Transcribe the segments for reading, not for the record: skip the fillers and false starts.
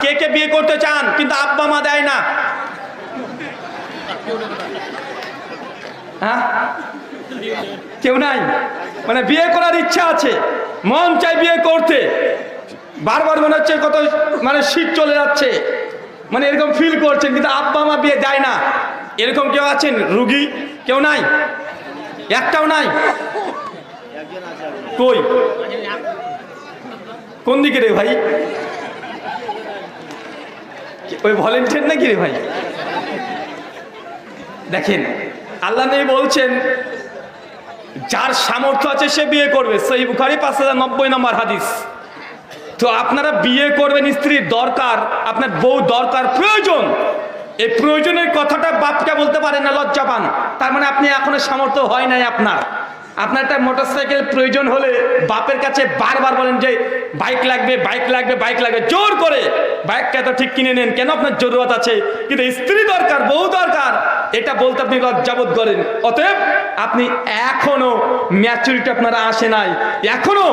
কে কে বিয়ে করতে চান কিন্তু আব্বা মা দেয় না? হ্যাঁ, কেউ নাই? মানে বিয়ে করার ইচ্ছা আছে, মন চাই বিয়ে করতে, বারবার মনে হচ্ছে কত মানে শীত চলে যাচ্ছে, মানে এরকম ফিল করছেন, কিন্তু আব্বা মা বিয়ে দেয় না। এরকম কেউ আছেন রুগী? কেউ নাই, একটাও নাই। কই, কোন দিকে রে ভাই? ওই ভলেন্টিয়ার নাকি রে ভাই? দেখেন আল্লাহ নবী বলছেন যার সামর্থ্য আছে সে বিয়ে করবে, সহিহ বুখারী 5090 নম্বর হাদিস। তো আপনারা বিয়ে করবেন, স্ত্রীর দরকার, আপনার বউ দরকার, প্রয়োজন। এই প্রয়োজনের কথাটা বাপকে বলতে পারেন না, লজ্জা পান। তার মানে আপনি এখনো সামর্থ্য হয় নাই আপনার। আপনার একটা মোটরসাইকেল প্রয়োজন হলে বাপের কাছে বারবার বলেন যে বাইক লাগবে, বাইক লাগবে, বাইক লাগবে, জোর করে বাইকটা তো ঠিক কিনে নেন, কেন আপনার জরুরত আছে। কিন্তু স্ত্রী দরকার, বউ দরকার, এটা বলতে আপনি লজ্জাবোধ করেন। অতএব আপনি এখনো ম্যাচুরিটি আপনারা আসে নাই, এখনো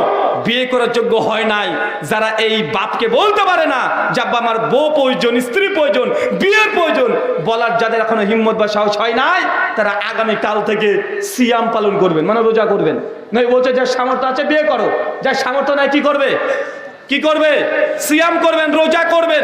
বিয়ে করার যোগ্য হয় নাই। যারা এই বাপকে বলতে পারে না যে আব্বা আমার বউ প্রয়োজন, স্ত্রী প্রয়োজন, বিয়ের প্রয়োজন, বলার যাদের এখনো হিম্মত বা সাহস হয় নাই, তারা আগামী কাল থেকে সিয়াম পালন করবেন, মানে রোজা করবেন। নয় বলছে যার সামর্থ্য আছে বিয়ে করো, যার সামর্থ্য নাই কি করবে? কি করবে? সিয়াম করবেন, রোজা করবেন।